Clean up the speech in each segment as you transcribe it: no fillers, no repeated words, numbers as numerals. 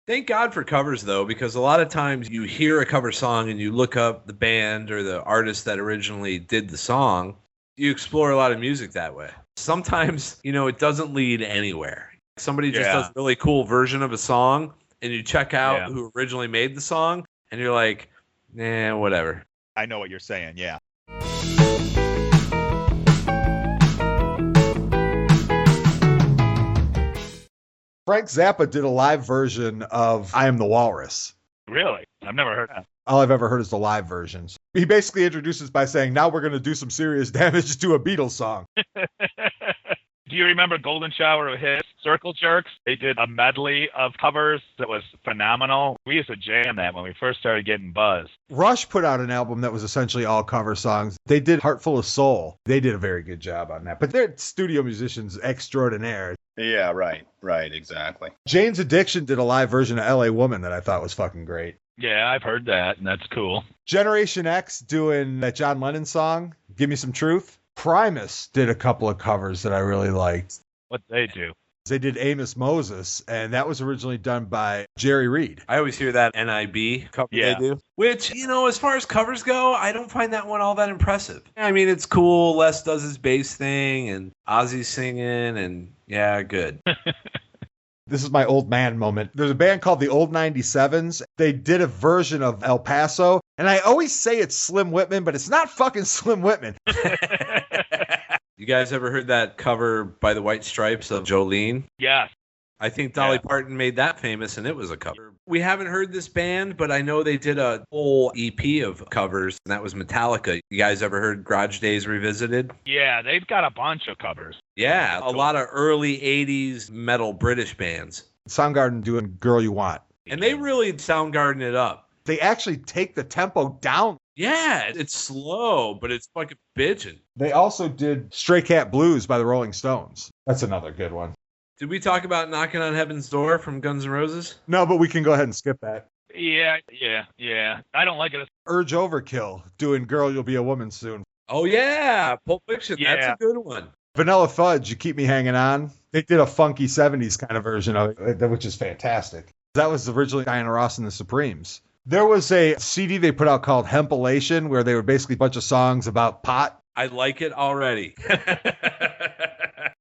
Thank God for covers, though, because a lot of times you hear a cover song and you look up the band or the artist that originally did the song. You explore a lot of music that way. Sometimes, it doesn't lead anywhere. Somebody just does a really cool version of a song, and you check out who originally made the song, and you're like, whatever. I know what you're saying, yeah. Frank Zappa did a live version of I Am the Walrus. Really? I've never heard that. All I've ever heard is the live versions. He basically introduces by saying, now we're going to do some serious damage to a Beatles song. Do you remember Golden Shower of Hits, Circle Jerks? They did a medley of covers that was phenomenal. We used to jam that when we first started getting buzz. Rush put out an album that was essentially all cover songs. They did Heart Full of Soul. They did a very good job on that. But they're studio musicians extraordinaire. Yeah, right, exactly. Jane's Addiction did a live version of LA Woman that I thought was fucking great. Yeah, I've heard that, and that's cool. Generation X doing that John Lennon song, Give Me Some Truth. Primus did a couple of covers that I really liked. What'd they do? They did Amos Moses, and that was originally done by Jerry Reed. I always hear that NIB cover they do. Which, as far as covers go, I don't find that one all that impressive. I mean, it's cool. Les does his bass thing, and Ozzy's singing, and good. This is my old man moment. There's a band called the Old 97s. They did a version of El Paso, and I always say it's Slim Whitman, but it's not fucking Slim Whitman. You guys ever heard that cover by the White Stripes of Jolene? Yes. I think Dolly Parton made that famous, and it was a cover. We haven't heard this band, but I know they did a whole EP of covers, and that was Metallica. You guys ever heard Garage Days Revisited? Yeah, they've got a bunch of covers. Yeah, a lot of early 80s metal British bands. Soundgarden doing Girl You Want. And they really Soundgarden it up. They actually take the tempo down. Yeah, it's slow, but it's fucking bitchin'. They also did Stray Cat Blues by the Rolling Stones. That's another good one. Did we talk about Knocking on Heaven's Door from Guns N' Roses? No, but we can go ahead and skip that. Yeah. I don't like it. Urge Overkill doing Girl You'll Be a Woman Soon. Oh, yeah. Pulp Fiction. Yeah. That's a good one. Vanilla Fudge, You Keep Me Hanging On. They did a funky 70s kind of version of it, which is fantastic. That was originally Diana Ross and the Supremes. There was a CD they put out called Hempilation, where they were basically a bunch of songs about pot. I like it already.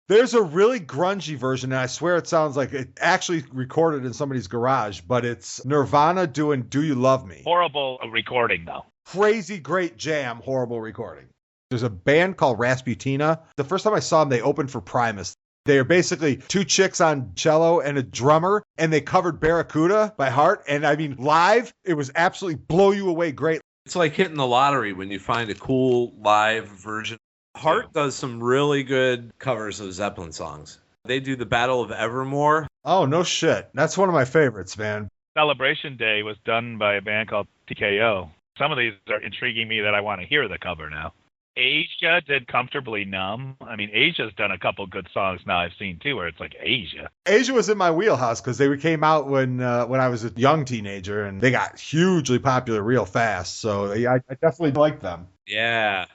There's a really grungy version, and I swear it sounds like it actually recorded in somebody's garage, but it's Nirvana doing Do You Love Me? Horrible recording, though. Crazy great jam, horrible recording. There's a band called Rasputina. The first time I saw them, they opened for Primus. They are basically two chicks on cello and a drummer, and they covered Barracuda by heart. And I mean, live, it was absolutely blow you away great. It's like hitting the lottery when you find a cool live version. Heart does some really good covers of Zeppelin songs. They do the Battle of Evermore. Oh, no shit. That's one of my favorites, man. Celebration Day was done by a band called TKO. Some of these are intriguing me that I want to hear the cover now. Asia did Comfortably Numb. I mean, Asia's done a couple good songs now I've seen, too, where it's like Asia. Asia was in my wheelhouse because they came out when I was a young teenager, and they got hugely popular real fast. So I definitely liked them. Yeah.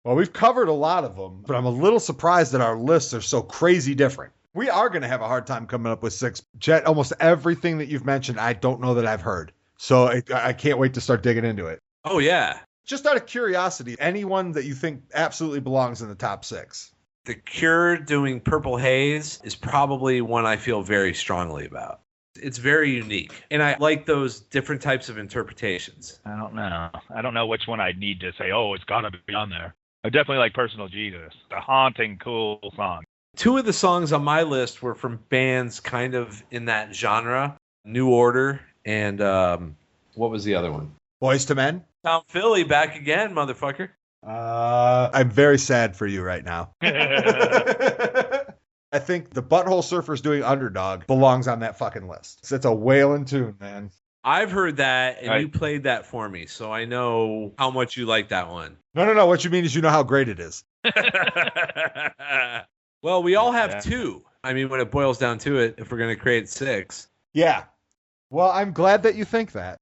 Well, we've covered a lot of them, but I'm a little surprised that our lists are so crazy different. We are going to have a hard time coming up with 6. Chet, almost everything that you've mentioned, I don't know that I've heard. So I can't wait to start digging into it. Oh, yeah. Just out of curiosity, anyone that you think absolutely belongs in the top 6? The Cure doing Purple Haze is probably one I feel very strongly about. It's very unique, and I like those different types of interpretations. I don't know which one I'd need to say, oh, it's got to be on there. I definitely like Personal Jesus. A haunting, cool song. 2 of the songs on my list were from bands kind of in that genre. New Order and what was the other one? Boys to Men? Tom Philly back again, motherfucker. I'm very sad for you right now. I think the Butthole Surfers doing Underdog belongs on that fucking list. It's a wailing tune, man. I've heard that, and you played that for me, so I know how much you like that one. No. What you mean is you know how great it is. Well, we all have 2. I mean, when it boils down to it, if we're going to create 6. Yeah. Well, I'm glad that you think that.